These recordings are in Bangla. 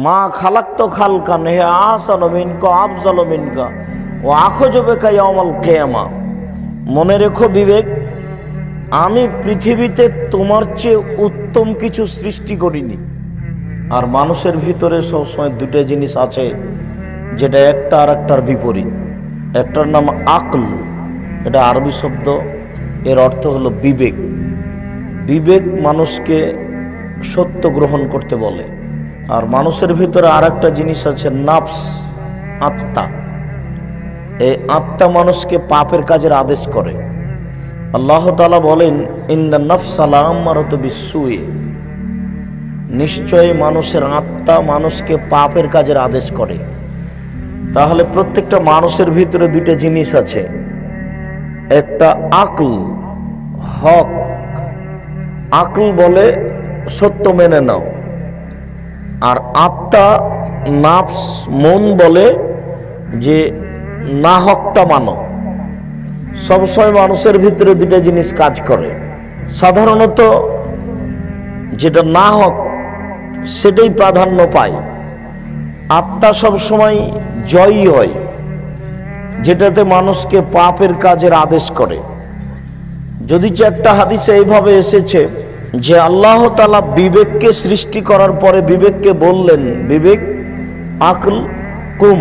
মা খালাক্ত খালকান হে আহসানু মিনকা আফজালু মিনকা ওয়া আখযু বিকা ইয়াউমাল কিয়ামা। মনে রেখো বিবেক, আমি পৃথিবীতে তোমার চেয়ে উত্তম কিছু সৃষ্টি করিনি। আর মানুষের ভিতরে সবসময় দুটো জিনিস আছে, যেটা একটা আর একটার বিপরীত। একটার নাম আকল, এটা আরবি শব্দ, এর অর্থ হলো বিবেক। বিবেক মানুষকে সত্য গ্রহণ করতে বলে। আর মানুষের ভিতরে আর একটা জিনিস আছে নাফস, আত্মা। এই আত্মা মানুষকে পাপের কাজের আদেশ করে। আল্লাহ তাআলা বলেন, ইন্নান নাফসা লাআম্মারাতু বিসসুই, নিশ্চয়ই মানুষের আত্মা মানুষকে পাপের কাজের আদেশ করে। তাহলে প্রত্যেকটা মানুষের ভিতরে দুইটা জিনিস আছে, একটা আকল, হক। আকল বলে সত্য মেনে নাও, আর আত্মা, নাফস, মন বলে যে না হকটা মানো। সবসময় মানুষের ভিতরে দুটা জিনিস কাজ করে। সাধারণত যেটা না হক সেটাই প্রাধান্য পায়। আত্মা সবসময় জয়ী হয়, যেটাতে মানুষকে পাপের কাজের আদেশ করে। যদি যে একটা হাদিসে এইভাবে এসেছে যে আল্লাহ তাআলা বিবেককে সৃষ্টি করার পরে বিবেককে বললেন, বিবেক আকল কুম,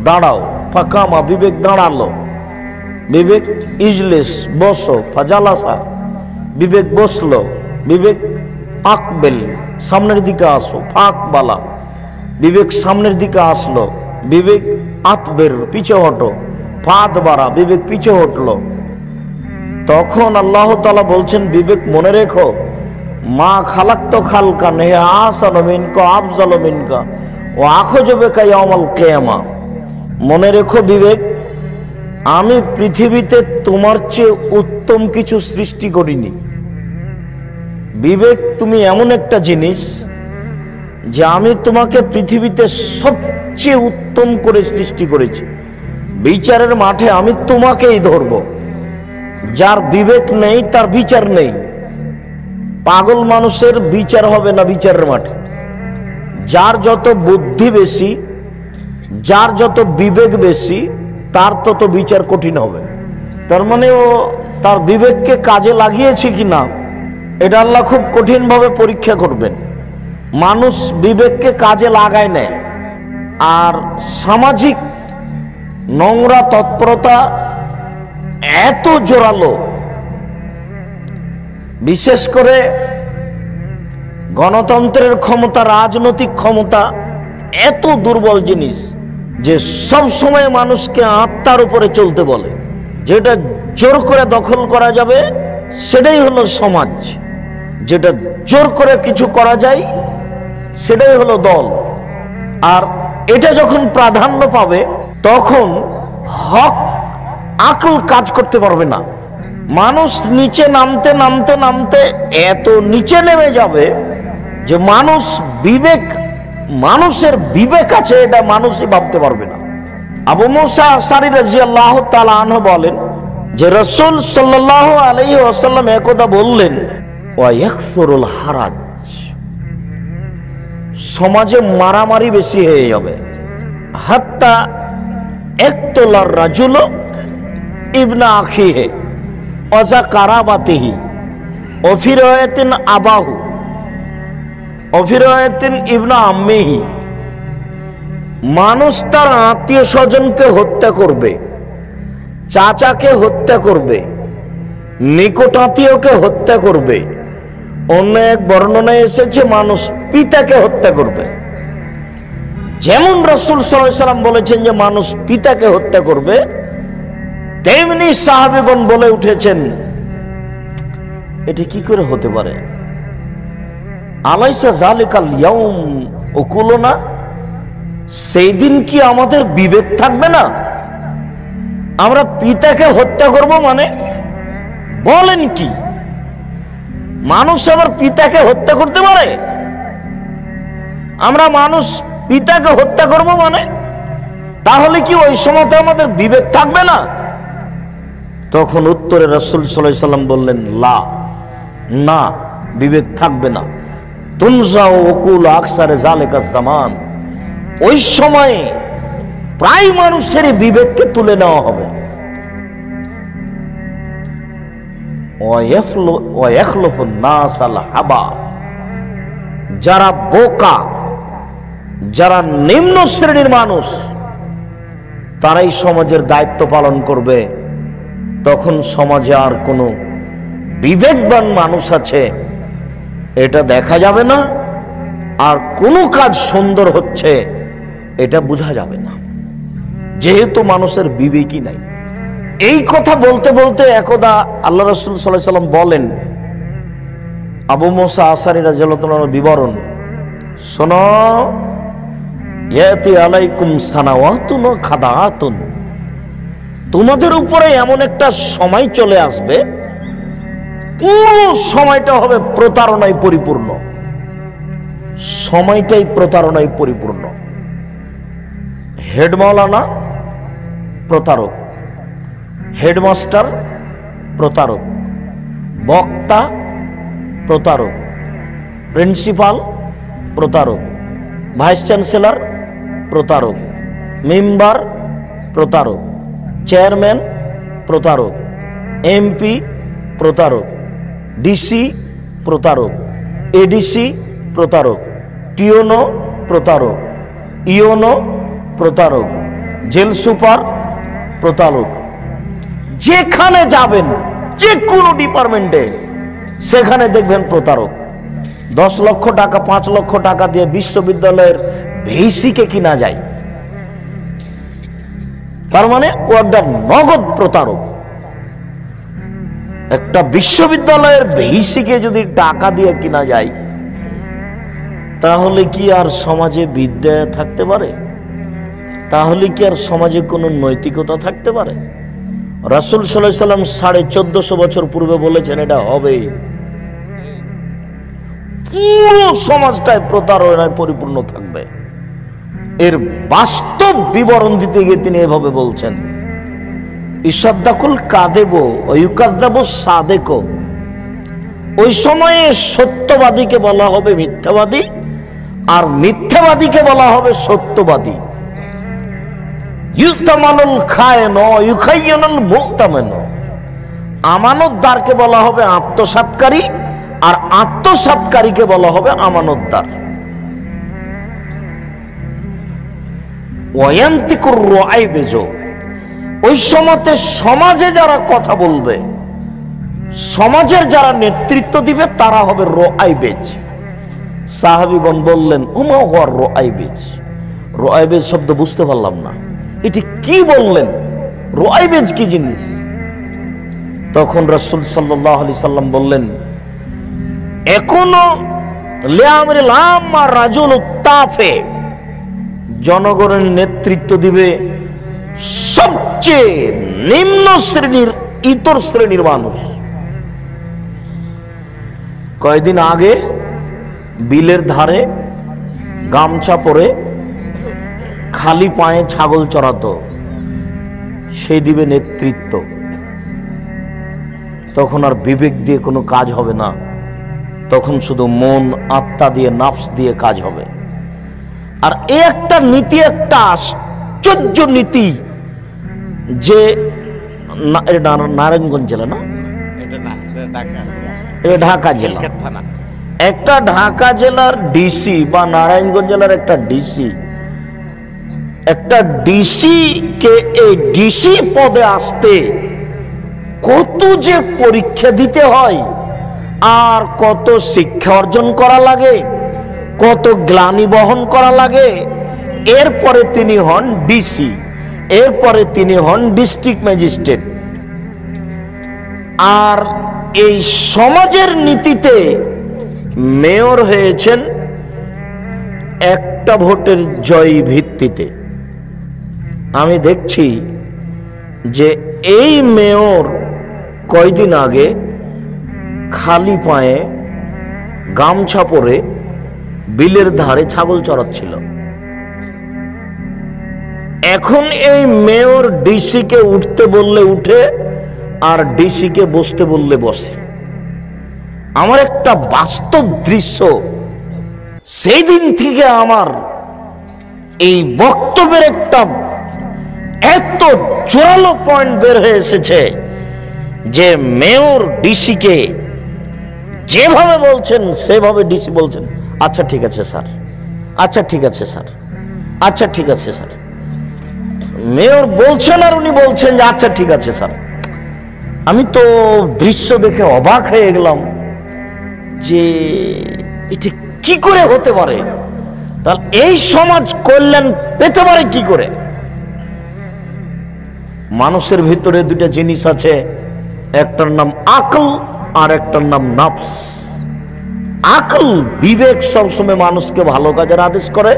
দাঁড়াও, ফাকামা, বিবেক দাঁড়ালো। বিবেক ইজলিস, বসো, ফাজালাসা, বিবেক বসলো। বিবেক আকবেল, সামনের দিকে আসো, ফাকবালা, বিবেক সামনের দিকে আসলো। বিবেক আতবের, পিছে হটো, ফাদ বাড়া, বিবেক পিছে হটলো। তখন আল্লাহ তাআলা বলছেন, বিবেক মনে রেখো, মা খালাক্ত খালকান হে আহসানু মিনকা আফজালু মিনকা ওয়া আখযু বিকা ইয়াউমাল কিয়ামা। মনে রেখো বিবেক, আমি পৃথিবীতে তোমার চেয়ে উত্তম কিছু সৃষ্টি করিনি। বিবেক, তুমি এমন একটা জিনিস যে আমি তোমাকে পৃথিবীতে সবচেয়ে উত্তম করে সৃষ্টি করেছি। বিচারের মাঠে আমি তোমাকেই ধরব। যার বিবেক নেই তার বিচার নেই। পাগল মানুষের বিচার হবে না বিচারের মাঠে। যার যত বুদ্ধি বেশি, যার যত বিবেক বেশি, তার তত বিচার কঠিন হবে। তার মানে ও তার বিবেককে কাজে লাগিয়েছে কিনা এটা আল্লাহ খুব কঠিনভাবে পরীক্ষা করবেন। মানুষ বিবেককে কাজে লাগায় নেয়, আর সামাজিক নোংরা তৎপরতা এত জোরালো, বিশেষ করে গণতন্ত্রের ক্ষমতা, রাজনৈতিক ক্ষমতা এত দুর্বল জিনিস যে সব সময় মানুষকে আত্মার উপরে চলতে বলে। যেটা জোর করে দখল করা যাবে সেটাই হলো সমাজ, যেটা জোর করে কিছু করা যায় সেটাই হলো দল। আর এটা যখন প্রাধান্য পাবে তখন হক আকল কাজ করতে পারবে না। মানুষ নিচে নামতে নামতে নামতে এত নিচে নেমে যাবে যে মানুষ বিবেক, মানুষের বিবেক আছে এটা মানুষই ভাবতে পারবে না। আবু মুসা আশআরী রাদিয়াল্লাহু তাআলা আনহু বলেন যে রাসূল সাল্লাল্লাহু আলাইহি ওয়াসাল্লাম একদা বললেন, ওয়া ইয়াকসুরুল হারাজ, সমাজে মারামারি বেশি হয়ে যাবে। হাত্তা ইকতুলার রাজুল ইবনা আখিহি ওয়া যাকারাবাতিহি ওয়া ফি রাওয়ায়াতিন আবাহু ওয়া ফি রাওয়ায়াতিন ইবনা আম্মিহি। মানুষ তার আত্মীয় স্বজনকে হত্যা করবে, চাচাকে হত্যা করবে, নিকট আত্মীয়কে হত্যা করবে। অন্য এক বর্ণনায় এসেছে মানুষ পিতাকে হত্যা করবে। যেমন রাসূল সাল্লাল্লাহু আলাইহি ওয়াসাল্লাম বলেছেন যে মানুষ পিতাকে হত্যা করবে, তেমনি সাহাবীগণ বলে উঠেছেন, এটা কি করে হতে পারে? আলাইসা যালিকাল ইয়াউম উকুলুনা, সেই দিন কি আমাদের বিবেক থাকবে না? আমরা পিতাকে হত্যা করব মানে বলেন কি? মানুষ আবার পিতাকে হত্যা করতে পারে? আমরা মানুষ পিতাকে হত্যা করব মানে, তাহলে কি ওই সময়তে আমাদের বিবেক থাকবে না? তখন উত্তরে রাসূল সাল্লাল্লাহু আলাইহি ওয়াসাল্লাম বললেন, লা, না, বিবেক থাকবে না। তুনজাউ উকুল আকসারে যালিকা জামান, ওই সময়ে প্রায় মানুষের বিবেককে তুলে নেওয়া হবে। ওয়ায়াখলুফুন নাস আল হাবা, যারা বোকা, যারা নিম্ন শ্রেণীর মানুষ, তারাই সমাজের দায়িত্ব পালন করবে। তখন সমাজে আর কোনো বিবেকবান মানুষ আছে এটা দেখা যাবে না, আর কোনো কাজ সুন্দর হচ্ছে এটা বোঝা যাবে না, যেহেতু মানুষের বিবেকই নাই। এই কথা বলতে বলতে একদা আল্লাহ রাসূল সাল্লাল্লাহু আলাইহি ওয়াসাল্লাম বলেন, আবু মুসা আশআরী রাদিয়াল্লাহু তাআলার বিবরণ শোনো, ইয়াতি আলাইকুম সানাওয়াতুন ওয়া খাদাআতুন, তোমাদের উপরে এমন একটা সময় চলে আসবে, পুরো সময়টা হবে প্রতারণায় পরিপূর্ণ, সময়টাই প্রতারণায় পরিপূর্ণ। হেড মাওলানা প্রতারক, হেডমাস্টার প্রতারক, বক্তা প্রতারক, প্রিন্সিপাল প্রতারক, ভাইস চ্যান্সেলর প্রতারক, মেম্বার প্রতারক, চেয়ারম্যান প্রতারক, এমপি প্রতারক, ডিসি প্রতারক, এডিসি প্রতারক, টিওনো প্রতারক, ইওনো প্রতারক, জেল সুপার প্রতারক। যেখানে যাবেন, যে কোনো ডিপার্টমেন্টে, সেখানে দেখবেন প্রতারক। 10 লক্ষ টাকা 5 লক্ষ টাকা দিয়ে বিশ্ববিদ্যালয়ের ভিসিকে কিনা যায়, তার মানে ও একটা নগদ প্রতারক। একটা বিশ্ববিদ্যালয়ের ভিসিকে যদি টাকা দিয়ে কিনা যায়, তাহলে কি আর সমাজে বিদ্যা থাকতে পারে? তাহলে কি আর সমাজে কোনো নৈতিকতা থাকতে পারে? রাসূল সাল্লাল্লাহু আলাইহি সাল্লাম 1450 বছর পূর্বে বলেছেন এটা হবে। পুরো সমাজটাই প্রতারণায় পরিপূর্ণ থাকবে। এর বাস্তব বিবরণ দিতে গিয়ে তিনি এভাবে বলছেন, ইসাদ্দাকুল কাযিবু ওয়া ইউকাযযাবু সাদিকু, ওই সময়ে সত্যবাদীকে বলা হবে মিথ্যাবাদী, আর মিথ্যাবাদীকে বলা হবে সত্যবাদী। ইউতামানুল খায়েন ওয়া ইউখায়্যানুল মুতামেন, আমানতদারকে বলা হবে আত্মসাৎকারী, আর আত্মসাৎকারীকে বলা হবে আমানতদার। ওয়ায়ান্তিকুর রুআইবেজ, ওই সময়তে সমাজে যারা কথা বলবে, সমাজের যারা নেতৃত্ব দিবে, তারা হবে রুআইবেজ। সাহাবীগণ বললেন, উমা হুয়া রুআইবেজ। রুআইবেজ শব্দ বুঝতে পারলাম না, এটি কি বললেন, রুআইবেজ কি জিনিস? তখন রাসূল সাল্লাল্লাহু আলাইহি সাল্লাম বললেন, এখনো লিআমরিল আম্মা রাজুলুত তাফে, জনগণের নেতৃত্ব দিবে সবচেয়ে নিম্ন শ্রেণীর, ইতর শ্রেণীর মানুষ। কয়েকদিন আগে বিলের ধারে গামছা পরে খালি পায়ে ছাগল চড়াতো, সেই দিবে নেতৃত্ব। তখন আর বিবেক দিয়ে কোনো কাজ হবে না, তখন শুধু মন আত্মা দিয়ে, নাফস দিয়ে কাজ হবে। আর এই একটা নীতি, একটা আশ্চর্য নীতি, যে নারায়ণগঞ্জ জেলা না, এটা ঢাকা জেলা, একটা ঢাকা জেলার ডিসি বা নারায়ণগঞ্জ জেলার একটা ডিসি, একটা ডিসি কে এই ডিসি পদে আসতে কত যে পরীক্ষা দিতে হয়, আর কত শিক্ষা অর্জন করা লাগে, কত গ্লানি বহন করা লাগে। এরপরে তিনি হন ডিসি, এরপরে তিনি হন ডিস্ট্রিক্ট ম্যাজিস্ট্রেট। আর এই সমাজের নীতিতে মেয়র হয়েছেন একটা ভোটের জয়ী ভিত্তিতে। আমি দেখছি যে এই মেয়র কয়দিন আগে খালি পায়ে গামছা পরে বিলের ধারে ছাগল চড়াচ্ছিল। এখন এই মেয়র ডিসি কে উঠতে বললে উঠে, আর ডিসি কে বসতে বললে বসে। আমার একটা বাস্তব দৃশ্য সেই দিন থেকে আমার এই বক্তব্যের একটা এত জোরালো পয়েন্ট বের হয়ে এসেছে যে মেয়র ডিসিকে যেভাবে বলছেন সেভাবে ডিসি বলছেন আচ্ছা ঠিক আছে স্যার, আচ্ছা ঠিক আছে স্যার, আচ্ছা ঠিক আছে স্যার। মেয়র বলছেন আর উনি বলছেন যে আচ্ছা ঠিক আছে স্যার। আমি তো দৃশ্য দেখে অবাক হয়ে গেলাম যে এটা কি করে হতে পারে, তাহলে এই সমাজ কল্যাণ পেতে পারে কি করে? মানুষের ভিতরে দুইটা জিনিস আছে, একটার নাম আকল আর একটার নাম নফস। আকল বিবেক সবসময় মানুষকে ভালো কাজের আদেশ করে,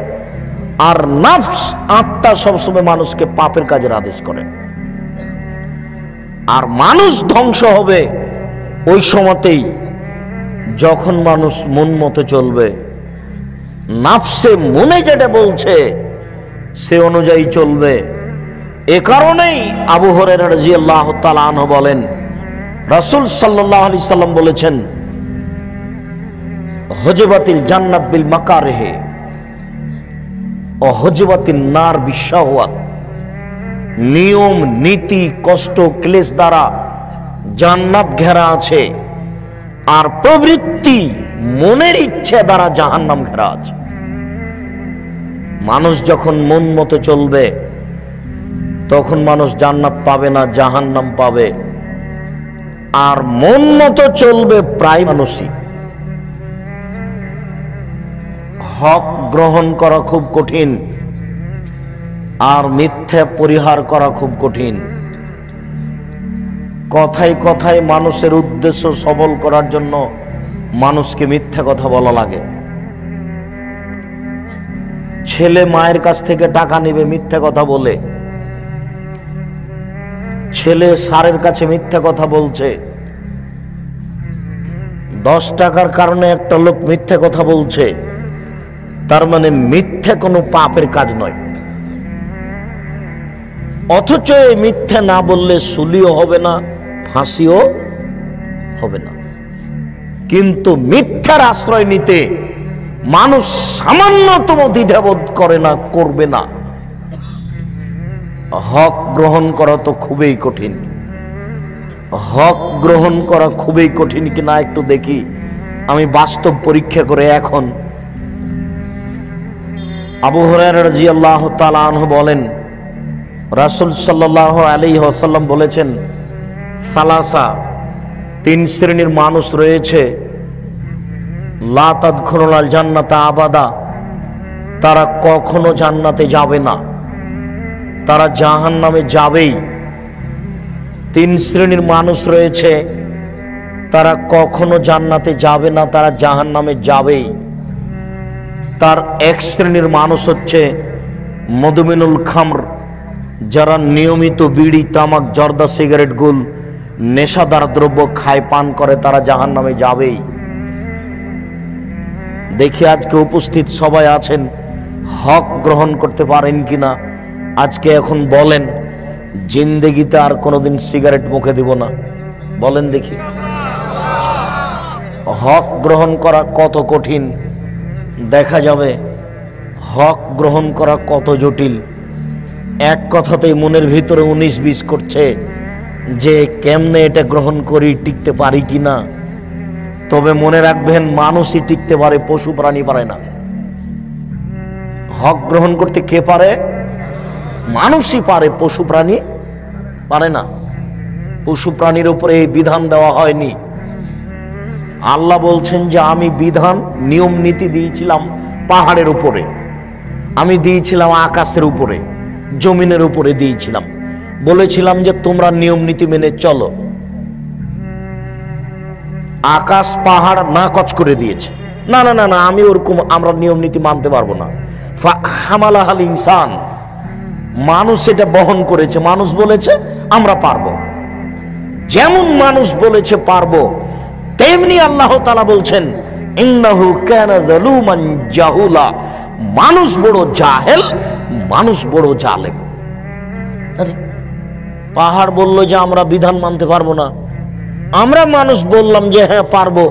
আর নফস আত্মা সবসময় মানুষকে পাপের কাজের আদেশ করে। আর মানুষ ধ্বংস হবে ওই সময়তেই যখন মানুষ মন মতো চলবে, নফসে মনে যেটা বলছে সে অনুযায়ী চলবে। এ কারণেই আবু হুরায়রা রাদিয়াল্লাহু তাআলা আনহু বলেন, রাসূল সাল্লাল্লাহু আলাইহি সাল্লাম বলেছেন, হুজবাতিল জান্নাত বিল মাকারিহি ও হুজবাতিন নার বিশাহওয়াত। নিয়ম নীতি কষ্ট ক্লেশ দ্বারা জান্নাত ঘেরা আছে, আর প্রবৃত্তি মনের ইচ্ছে দ্বারা জাহান্নাম ঘেরা আছে। মানুষ যখন মন মতো চলবে তখন মানুষ জান্নাত পাবে না, জাহান্নাম পাবে। আর মন মতো চলবে প্রায় মানুষই। হক গ্রহণ করা খুব কঠিন, আর মিথ্যা পরিহার করা খুব কঠিন। কথায় কথায় মানুষের উদ্দেশ্য সবল করার জন্য মানুষকে মিথ্যা কথা বলা লাগে। ছেলে মায়ের কাছ থেকে টাকা নেবে মিথ্যা কথা বলে, ছেলে স্যারের কাছে মিথ্যা কথা বলছে। 10 টাকার কারণে একটা লোক মিথ্যা কথা বলছে, তার মানে মিথ্যা কোনো পাপের কাজ নয়। অথচ এই মিথ্যা না বললে সুলিও হবে না, ফাঁসিও হবে না। কিন্তু মিথ্যার আশ্রয় নিতে মানুষ সামান্যতম দ্বিধাবোধ করে না, করবে না। হক গ্রহণ করা তো খুবই কঠিন। হক গ্রহণ করা খুবই কঠিন কিনা একটু দেখি, আমি বাস্তব পরীক্ষা করে। এখন আবু হুরায়রা রাদিয়াল্লাহু তাআলা আনহু বলেন, রাসূল সাল্লাল্লাহু আলাইহি ওয়াসাল্লাম বলেছেন, সালাসা, 3 শ্রেণীর মানুষ রয়েছে, লা তাদখুলুল জান্নাতা আবাদা, তারা কখনো জান্নাতে যাবে না, তারা জাহান্নামে যাবেই। 3 শ্রেণীর মানুষ রয়েছে, তারা কখনো জান্নাতে যাবে না, তারা জাহান্নামে যাবেই। তার 1 শ্রেণীর মানুষ হচ্ছে মদমিনুল খামর, যারা নিয়মিত বিড়ি তামাক জর্দা সিগারেট গুল নেশাদার দ্রব্য খায় পান করে, তারা জাহান্নামে যাবেই। দেখি আজকে উপস্থিত সবাই আছেন, হক গ্রহণ করতে পারেন কিনা আজকে এখন বলেন। জিন্দেগিতে আর কোনোদিন সিগারেট মুখে দিব না, বলেন দেখি। হক গ্রহণ করা কত কঠিন দেখা যাবে, হক গ্রহণ করা কত জটিল। এক কথাতেই মনের ভিতরে 19-20 করছে যে কেমনে এটা গ্রহণ করি, টিকতে পারি কিনা। তবে মনে রাখবেন, মানুষই টিকতে পারে, পশু প্রাণী পারে না। হক গ্রহণ করতে কে পারে? মানুষই পারে, পশু প্রাণী পারে না। পশু প্রাণীর উপরে এই বিধান দেওয়া হয়নি। আল্লাহ বলছেন যে আমি বিধান নিয়ম নীতি দিয়েছিলাম পাহাড়ের উপরে, আমি দিয়েছিলাম আকাশের উপরে, জমিনের উপরে দিয়েছিলাম। বলেছিলাম যে তোমরা নিয়ম নীতি মেনে চলো। আকাশ পাহাড় নাকচ করে দিয়েছে, না না না না, আমি ওরকম, আমরা নিয়ম নীতি মানতে পারবো না। ফাহামালাহাল ইনসান, মানুষ এটা বহন করেছে। মানুষ বলেছে আমরা পারবো। যেমন মানুষ বলেছে পারবো, তেমনি আল্লাহ তাআলা বলছেন ইন্নাহু কানা যালুমান জাহুলা, মানুষ বড় জাহেল, মানুষ বড় জালেম। আরে পাহাড় বলল যে আমরা বিধান মানতে পারবো না, আমরা মানুষ বললাম যে হ্যাঁ পারবো,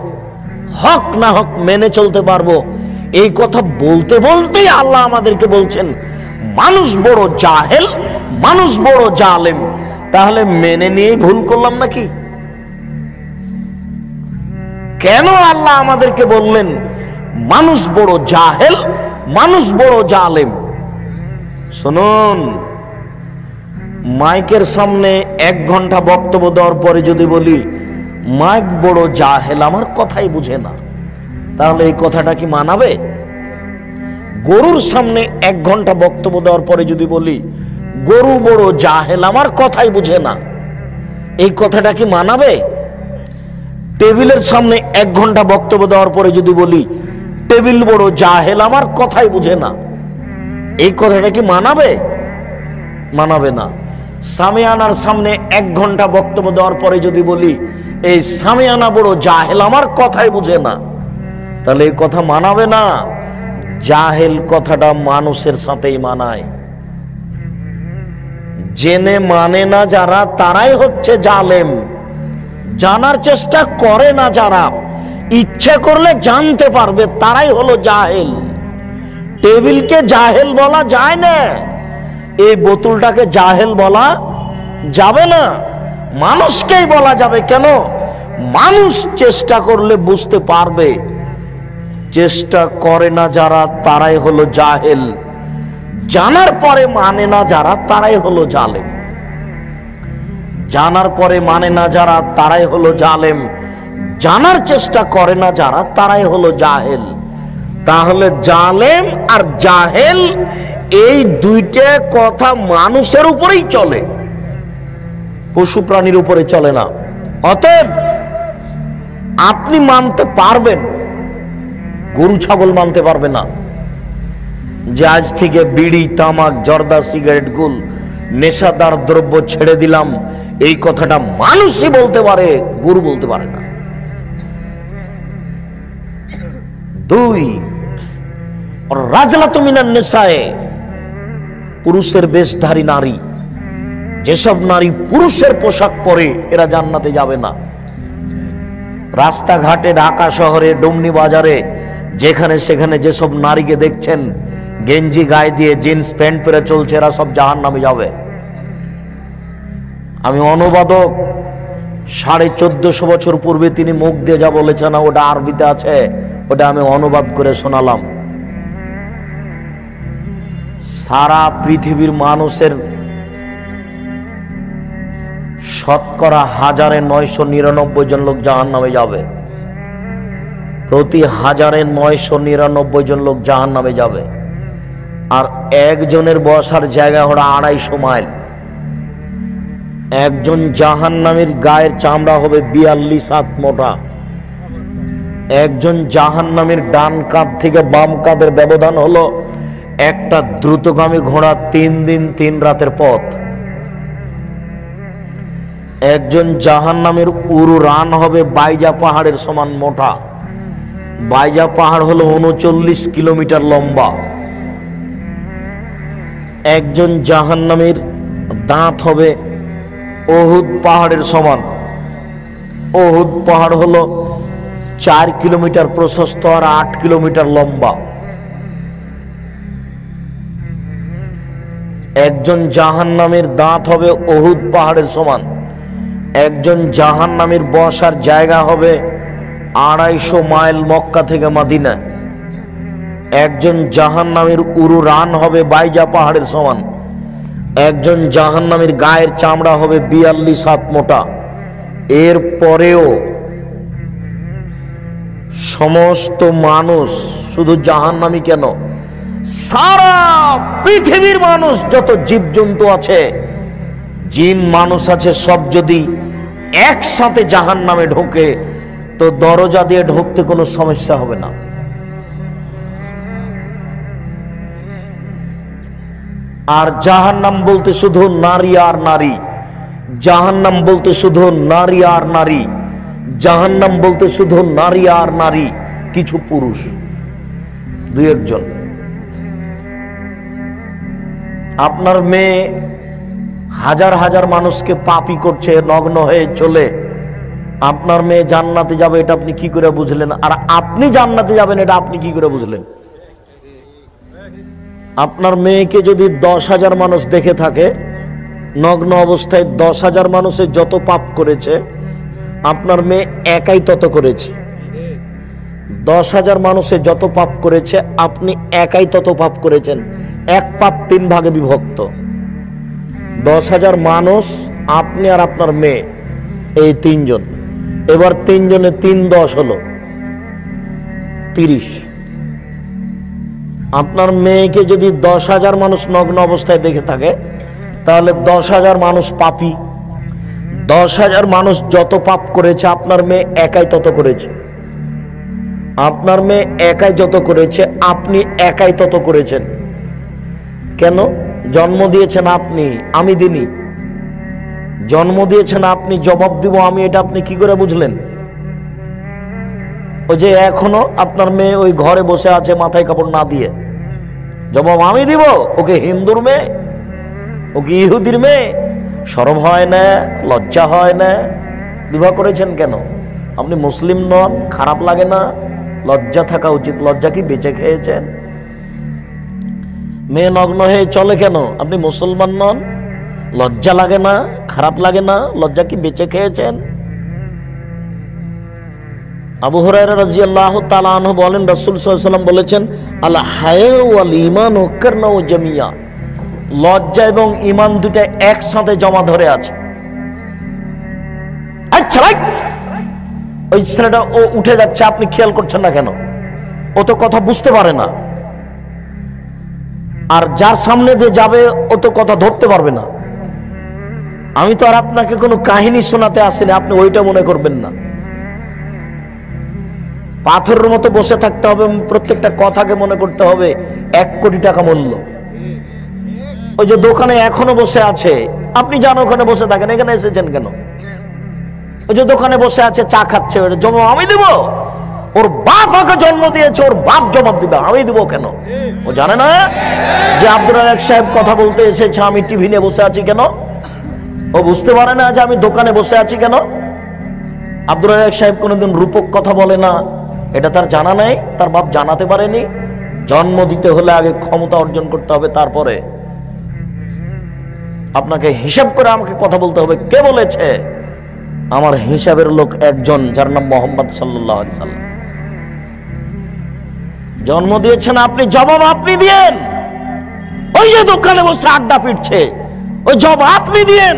হক না হক মেনে চলতে পারবো। এই কথা বলতে বলতেই আল্লাহ আমাদেরকে বলছেন মানুষ বড় জাহেল, মানুষ বড় জালেম। তাহলে মেনে নিয়েই ভুল করলাম নাকি? কেন আল্লাহ আমাদেরকে বললেন মানুষ বড় জাহেল, মানুষ বড় জালেম? শুনুন, মাইকের সামনে 1 ঘন্টা বক্তব্য দেওয়ার পরে যদি বলি মাইক বড় জাহেল, আমার কথাই বুঝে না, তাহলে এই কথাটা কি মানাবে? গরুর সামনে 1 ঘন্টা বক্তব্য দেওয়ার পরে যদি বলি গরু বড় জাহেল, আমার কথাই বুঝে না, এই কথাটা কি মানাবে? টেবিলের সামনে 1 ঘন্টা বক্তব্য দেওয়ার পরে যদি বলি টেবিল বড় জাহেল, আমার কথাই বুঝে না, এই কথাটা কি মানাবে? মানাবে না। সামিয়ানার সামনে 1 ঘন্টা বক্তব্য দেওয়ার পরে যদি বলি এই সামিয়ানা বড় জাহেল, আমার কথাই বুঝে না, তাহলে এই কথা মানাবে না। জাহেল কথাটা মানুষের সাথেই মানায়। জেনে মানে না যারা, তারাই হচ্ছে জালেম। জানার চেষ্টা করে না যারা, ইচ্ছে করলে জানতে পারবে, তারাই হলো জাহেল। টেবিলকে জাহেল বলা যায় না, এই বোতলটাকে জাহেল বলা যাবে না, মানুষকেই বলা যাবে। কেন? মানুষ চেষ্টা করলে বুঝতে পারবে, চেষ্টা করে না যারা, তারাই হলো জাহেল। জানার পরে মানে না যারা, তারাই হলো জালেম। জানার পরে মানে না যারা, তারাই হলো জালেম। জানার চেষ্টা করে না যারা, তারাই হলো জাহেল। তাহলে জালেম আর জাহেল এই দুইটা কথা মানুষের উপরেই চলে, পশু প্রাণীর উপরে চলে না। অতএব আপনি মানতে পারবেন, গরু ছাগল মানতে পারবে না যে আজ থেকে বিড়ি, তামাক, জর্দা, সিগারেট, গুল, নেশাদার দ্রব্য ছেড়ে দিলাম, এই কথাটা মানুষই বলতে পারে, গরু বলতে পারে না। 2, রাজলাতু মিনান নিসায়ে, পুরুষের বেশধারী নারী, যেসব নারী পুরুষের পোশাক পরে এরা জান্নাতে যাবে না। রাস্তাঘাটে, ঢাকা শহরে, ডুমনি বাজারে, যেখানে সেখানে যেসব নারীকে দেখছেন গেঞ্জি গায়ে দিয়ে জিন্স প্যান্ট পরে চলছে, এরা সব জাহান্নামে যাবে। আমি অনুবাদক, 1450 বছর পূর্বে তিনি মুখ দিয়ে যা বলেছেন, ওটা আরবিতে আছে, ওটা আমি অনুবাদ করে শোনালাম। সারা পৃথিবীর মানুষের শতকরা 1999 জন লোক জাহান্নামে যাবে। প্রতি 1999 জন লোক জাহান্নামে যাবে। আর একজনের বসার জায়গা হলো 250 মাইল। একজন জাহান্নামীর গায়ের চামড়া হবে 42 হাত মোটা। একজন জাহান্নামীর ডান কাঁধ থেকে বাম কাঁধের ব্যবধান হলো একটা দ্রুতগামী ঘোড়া 3 দিন 3 রাতের পথ। একজন জাহান্নামীর উরু রান হবে বাইজা পাহাড়ের সমান মোটা। বাইজা পাহাড় হলো 39 কিলোমিটার লম্বা। একজন জাহান্নামীর দাঁত হবে ওহুদ পাহাড়ের সমান। ওহুদ পাহাড় হলো 4 কিলোমিটার প্রশস্ত আর 8 কিলোমিটার লম্বা। একজন জাহান্নামীর দাঁত হবে ওহুদ পাহাড়ের সমান। একজন জাহান্নামীর বসার জায়গা হবে 250 মাইল মক্কা থেকে মদিনা। একজন জাহান্নামীর উরু রান হবে বাইজা পাহাড়ের সমান। একজন জাহান্নামীর গায়ের চামড়া হবে 42 হাত মোটা। এর পরেও সমস্ত মানুষ, শুধু জাহান্নামী কেন, সারা পৃথিবীর মানুষ, যত জীবজন্তু আছে, জিন মানুষ আছে, সব যদি একসাথে জাহান্নামে ঢোকে তো দরজা দিয়ে ঢুকতে কোনো সমস্যা হবে না। আর জাহান্নাম বলতে শুধু নারী আর নারী, জাহান্নাম বলতে শুধু নারী আর নারী, জাহান্নাম বলতে শুধু নারী আর নারী, কিছু পুরুষ 2-1 জন। আপনার মেয়ে হাজার হাজার মানুষকে পাপী করছে, নগ্ন হয়ে চলে, আপনার মেয়ে জান্নাতে যাবে, এটা আপনি কি করে বুঝলেন? আর আপনি জান্নাতে যাবেন, এটা আপনি কি করে বুঝলেন? আপনার মেয়েকে যদি 10,000 মানুষ দেখে থাকে, নগ্ন অবস্থায় 10,000 মানুষের যত পাপ করেছে, আপনার মেয়ে একাই তত করেছে। 10,000 মানুষে যত পাপ করেছে, আপনি একাই তত পাপ করেছেন। এক পাপ 3 ভাগে বিভক্ত। 10,000 মানুষ, আপনি আর আপনার মেয়ে, এই 3 জন। এবার 3 জনে 3 10 হলো 30। আপনার মেয়েকে যদি 10,000 মানুষ নগ্ন অবস্থায় দেখে থাকে, তাহলে 10,000 মানুষ পাপী। 10,000 মানুষ যত পাপ করেছে, আপনার মেয়ে একাই তত করেছে। আপনার মেয়ে একাই যত করেছে, আপনি একাই তত করেছেন। কেন? জন্ম দিয়েছেন আপনি, আমি দিনি। জন্ম দিয়েছেন আপনি, জবাব দিব আমি, এটা আপনি কি করে বুঝলেন? ওই যে এখনো আপনার মেয়ে ওই ঘরে বসে আছে মাথায় কাপড় না দিয়ে, জবাব আমি দিব। ওকে হিন্দুর মেয়ে, ওকে ইহুদির মেয়ে, শরম হয় না, লজ্জা হয় না? বিবাহ করেছেন কেন? আপনি মুসলিম নন, খারাপ লাগে না? লজ্জা থাকা উচিত। লজ্জা কি বেঁচে খেয়েছেন? মেয়ে নগ্ন হয়ে চলে কেন? আপনি মুসলমান নন, লজ্জা লাগে না, খারাপ লাগে না? লজ্জা কি বেঁচে খেয়েছেন? আবু হুরায়রা রাদিয়াল্লাহু তাআলা আনহু বলেন, রাসূল সাল্লাল্লাহু আলাইহি ওয়াসাল্লাম বলেছেন, আল হায়া ওয়াল ঈমান কারনাউ জামিয়া। লজ্জা এবং ঈমান দুটো একসাথে জমা ধরে আছে। আচ্ছা, ওই ছেলেটা ও উঠে যাচ্ছে, আপনি খেয়াল করছেন না কেন? ও তো কথা বুঝতে পারে না। আর যার সামনে দিয়ে যাবে, ও তো কথা ধরতে পারবে না। আমি তো আর আপনাকে কোনো কাহিনী শোনাতে আসিনি, আপনি ওইটা মনে করবেন না। পাথরের মতো বসে থাকতে হবে, প্রত্যেকটা কথাকে মনে করতে হবে 1 কোটি টাকা মূল্য। ওই যে দোকানে এখনো বসে আছে, আপনি যান ওখানে বসে থাকেন, এখানে এসেছেন কেন? ওই যে দোকানে বসে আছে, চা খাচ্ছে, জবাব আমি দিব। ওর বাপ ওকে জন্ম দিয়েছে, ওর বাপ জবাব দিবে, আমি দিব কেন? ও জানে না যে আব্দুর রাজ্জাক সাহেব কথা বলতে এসেছে, আমি টিভি নিয়ে বসে আছি কেন? ও বুঝতে পারে না যে আমি দোকানে বসে আছি কেন? আব্দুর রাজ্জাক সাহেব কোনোদিন রূপক কথা বলে না, এটা তার জানা নাই, তার বাপ জানাতে পারেনি। জন্ম দিতে হলে আগে ক্ষমতা অর্জন করতে হবে, তারপরে আপনাকে হিসাব করে আমাকে কথা বলতে হবে। কে বলেছে? আমার হিসাবের লোক একজন, যার নাম মুহাম্মদ সাল্লাল্লাহু আলাইহি সাল্লাম। জন্ম দিয়েছেন আপনি, জবাব আপনি দিয়েন। ওই যে দোকানে বসে আড্ডা পিটছে, ওই জবাব আপনি দিয়েন।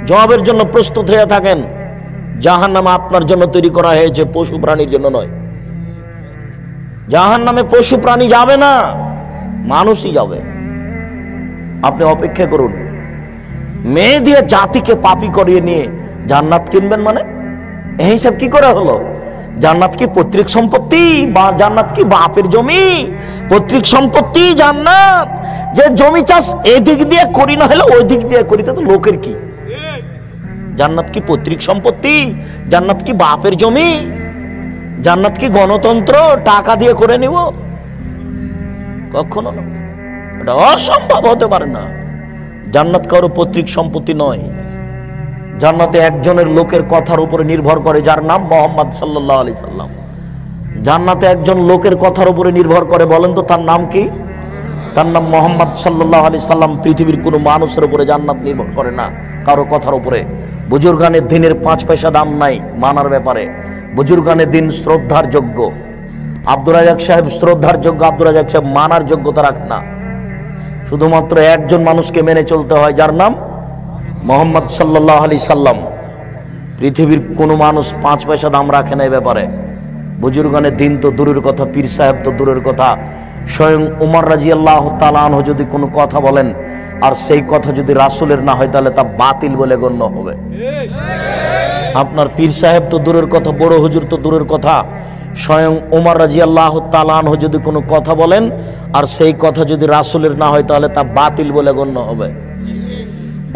জবাবের জন্য প্রস্তুত হয়ে থাকেন। জাহান্নাম আপনার জন্য তৈরি করা হয়েছে, পশু প্রাণীর জন্য নয়। জাহান্নামে পশু প্রাণী যাবে না, মানুষই যাবে। আপনি অপেক্ষা করুন। মেয়ে দিয়ে জাতিকে পাপী করিয়ে নিয়ে জান্নাত কিনবেন মানে? এই হিসাব কি করে হলো? জান্নাত কি পৈতৃক সম্পত্তি, বা জান্নাত কি বাপের জমি? পৈতৃক সম্পত্তি জান্নাত। যে জমি চাষ এদিক দিয়ে করি না হলে ওই দিক দিয়ে করি, তো লোকের কি? জান্নাত কি পৈতৃক সম্পত্তি? জান্নাত কি বাপের জমি? জান্নাত কি গণতন্ত্র টাকা দিয়ে করে নিব? কখনো না, এটা অসম্ভব, হতে পারে না। জান্নাত কারো পৈতৃক সম্পত্তি নয়। জান্নাতে একজনের লোকের কথার উপরে নির্ভর করে, যার নাম মুহাম্মদ সাল্লাল্লাহু আলাইহি সাল্লাম। জান্নাতে একজন লোকের কথার উপরে নির্ভর করে, বলেন তো তার নাম কি? তার নাম মুহাম্মদ সাল্লাল্লাহু আলাইহি সাল্লাম। পৃথিবীর কোনো মানুষের উপরে জান্নাত নির্ভর করে না, কারো কথার উপরে। বুজুর্গানের দিনের 5 পয়সা দাম নাই মানার ব্যাপারে। বুজুর্গানের দিন শ্রদ্ধার যোগ্য। আব্দুর রাজ্জাক সাহেব শ্রদ্ধার যোগ্য, আব্দুর রাজ্জাক সাহেব মানার যোগ্যতা রাখে না। শুধুমাত্র একজন মানুষকে মেনে চলতে হয়, যার নাম মুহাম্মদ সাল্লাল্লাহু আলাইহি সাল্লাম। পৃথিবীর কোনো মানুষ 5 পয়সা দাম রাখে না এই ব্যাপারে। বুজুর্গানের দিন তো দূরের কথা, পীর সাহেব তো দূরের কথা, স্বয়ং উমর রাদিয়াল্লাহু তাআলা আনহু যদি কোনো কথা বলেন, আর সেই কথা যদি রাসূলের না হয়, তাহলে তা বাতিল বলে গণ্য হবে। আপনার পীর সাহেব তো দূরের কথা, বড় হুজুর তো দূরের কথা, স্বয়ং উমর রাদিয়াল্লাহু তাআলা আনহু যদি কোনো কথা বলেন, আর সেই কথা যদি রাসূলের না হয়, তাহলে তা বাতিল বলে গণ্য হবে।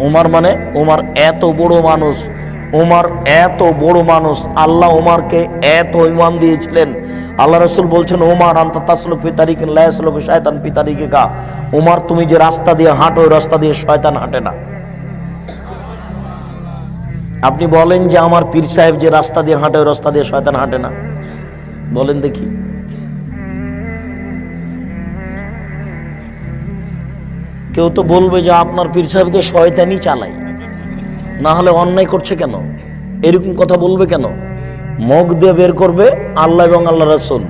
উমর মানে, উমর এত বড় মানুষ, উমর এত বড় মানুষ, আল্লাহ উমরকে এত ঈমান দিয়েছিলেন। আল্লাহ রাসূল বলছেন, উমর আনতা তাসলুক ফি তারিকিন লা ইয়াসলুকু শায়তান ফি তারিকিকা। উমর, তুমি যে রাস্তা দিয়ে হাঁটো, ওই রাস্তা দিয়ে শয়তান হাঁটে না। আপনি বলেন যে আমার পীর সাহেব যে রাস্তা দিয়ে হাঁটে, ওই রাস্তা দিয়ে শয়তান হাঁটে না, বলেন দেখি। কেউ তো বলবে যে আপনার পীর সাহেবকে শয়তানি চালায়, না হলে অন্যায় করছে কেন, এরকম কথা বলবে কেন? মুখ দিয়ে বের করবে আল্লাহ এবং আল্লাহ রাসূল।